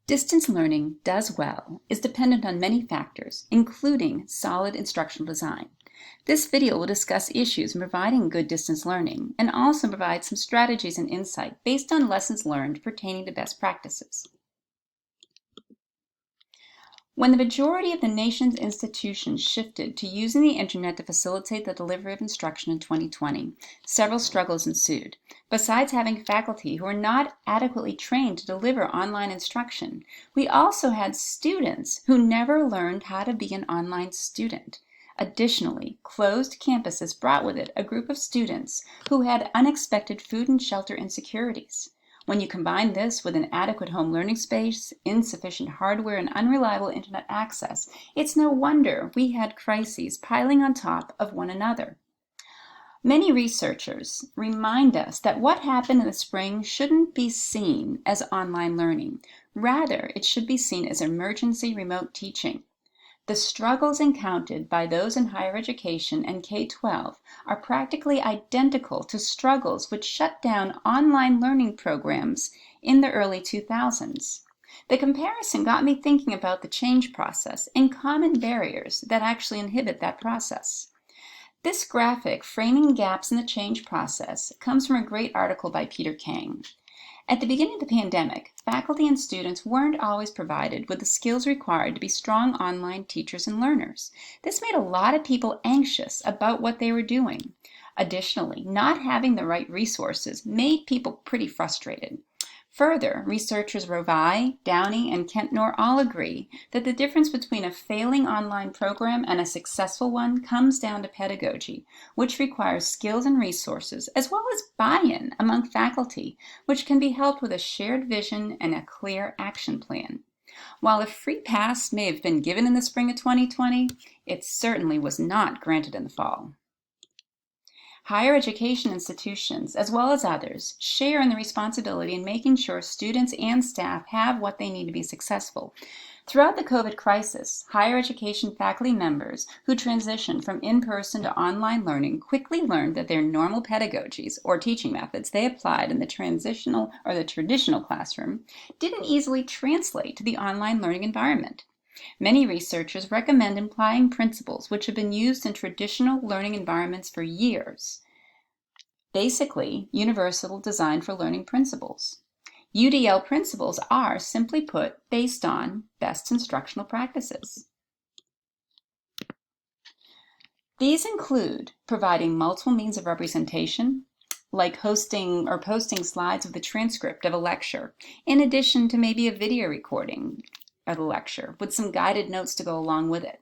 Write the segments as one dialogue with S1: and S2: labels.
S1: Distance learning does well is dependent on many factors, including solid instructional design. This video will discuss issues in providing good distance learning and also provide some strategies and insight based on lessons learned pertaining to best practices. When the majority of the nation's institutions shifted to using the internet to facilitate the delivery of instruction in 2020, several struggles ensued. Besides having faculty who were not adequately trained to deliver online instruction, we also had students who never learned how to be an online student. Additionally, closed campuses brought with it a group of students who had unexpected food and shelter insecurities. When you combine this with inadequate home learning space, insufficient hardware, and unreliable internet access, it's no wonder we had crises piling on top of one another. Many researchers remind us that what happened in the spring shouldn't be seen as online learning. Rather, it should be seen as emergency remote teaching. The struggles encountered by those in higher education and K-12 are practically identical to struggles which shut down online learning programs in the early 2000s. The comparison got me thinking about the change process and common barriers that actually inhibit that process. This graphic, Framing Gaps in the Change Process, comes from a great article by Peter Kang. At the beginning of the pandemic, faculty and students weren't always provided with the skills required to be strong online teachers and learners. This made a lot of people anxious about what they were doing. Additionally, not having the right resources made people pretty frustrated. Further, researchers Rovai, Downey, and Kentnor all agree that the difference between a failing online program and a successful one comes down to pedagogy, which requires skills and resources, as well as buy-in among faculty, which can be helped with a shared vision and a clear action plan. While a free pass may have been given in the spring of 2020, it certainly was not granted in the fall. Higher education institutions, as well as others, share in the responsibility in making sure students and staff have what they need to be successful. Throughout the COVID crisis, higher education faculty members who transitioned from in-person to online learning quickly learned that their normal pedagogies or teaching methods they applied in the transitional or the traditional classroom didn't easily translate to the online learning environment. Many researchers recommend applying principles which have been used in traditional learning environments for years. Basically, universal design for learning principles. UDL principles are, simply put, based on best instructional practices. These include providing multiple means of representation, like hosting or posting slides of the transcript of a lecture, in addition to maybe a video recording of the lecture with some guided notes to go along with it.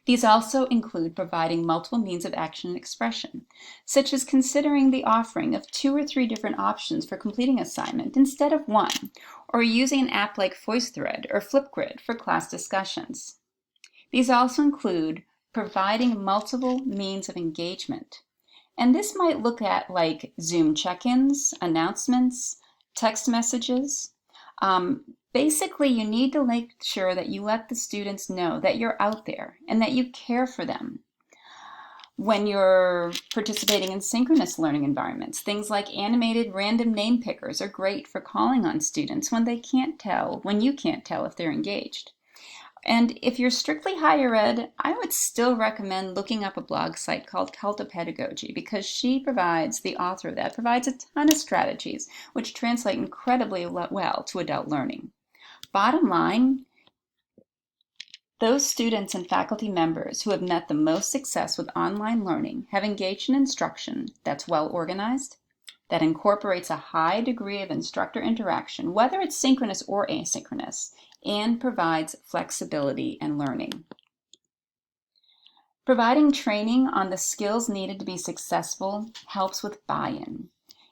S1: These also include providing multiple means of action and expression, such as considering the offering of 2 or 3 different options for completing an assignment instead of one, or using an app like VoiceThread or Flipgrid for class discussions. These also include providing multiple means of engagement, and this might look at like Zoom check-ins, announcements, text messages. Basically, you need to make sure that you let the students know that you're out there and that you care for them. When you're participating in synchronous learning environments, things like animated random name pickers are great for calling on students when you can't tell if they're engaged. And if you're strictly higher ed, I would still recommend looking up a blog site called Cult of Pedagogy, because the author of that provides a ton of strategies which translate incredibly well to adult learning. Bottom line, those students and faculty members who have met the most success with online learning have engaged in instruction that's well organized, that incorporates a high degree of instructor interaction, whether it's synchronous or asynchronous, and provides flexibility and learning. Providing training on the skills needed to be successful helps with buy-in.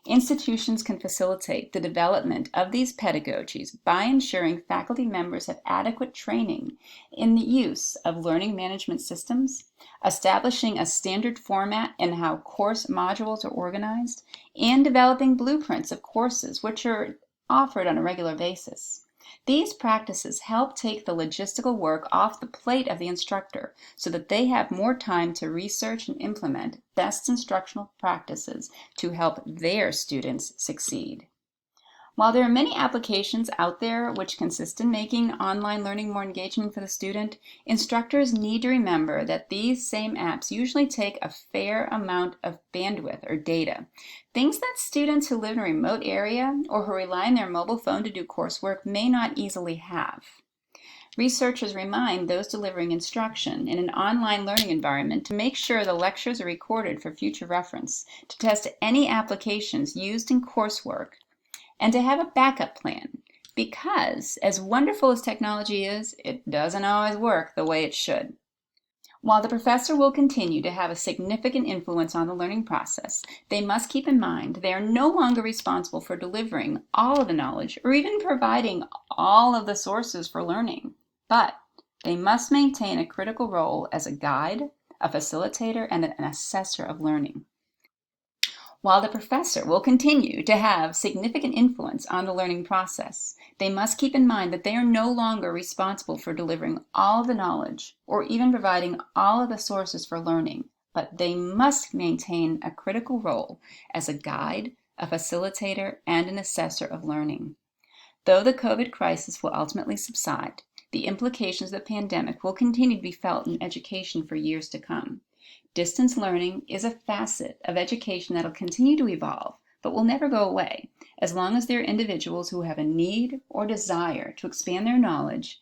S1: Institutions can facilitate the development of these pedagogies by ensuring faculty members have adequate training in the use of learning management systems, establishing a standard format in how course modules are organized, and developing blueprints of courses which are offered on a regular basis. These practices help take the logistical work off the plate of the instructor so that they have more time to research and implement best instructional practices to help their students succeed. While there are many applications out there which consist in making online learning more engaging for the student, instructors need to remember that these same apps usually take a fair amount of bandwidth or data, things that students who live in a remote area or who rely on their mobile phone to do coursework may not easily have. Researchers remind those delivering instruction in an online learning environment to make sure the lectures are recorded for future reference, to test any applications used in coursework, and to have a backup plan, because as wonderful as technology is, it doesn't always work the way it should. While the professor will continue to have a significant influence on the learning process, they must keep in mind they are no longer responsible for delivering all of the knowledge or even providing all of the sources for learning, but they must maintain a critical role as a guide, a facilitator, and an assessor of learning. While the professor will continue to have significant influence on the learning process, they must keep in mind that they are no longer responsible for delivering all of the knowledge or even providing all of the sources for learning, but they must maintain a critical role as a guide, a facilitator, and an assessor of learning. Though the COVID crisis will ultimately subside, the implications of the pandemic will continue to be felt in education for years to come. Distance learning is a facet of education that will continue to evolve, but will never go away, as long as there are individuals who have a need or desire to expand their knowledge,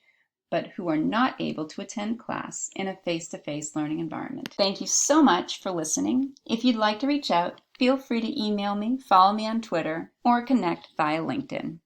S1: but who are not able to attend class in a face-to-face learning environment. Thank you so much for listening. If you'd like to reach out, feel free to email me, follow me on Twitter, or connect via LinkedIn.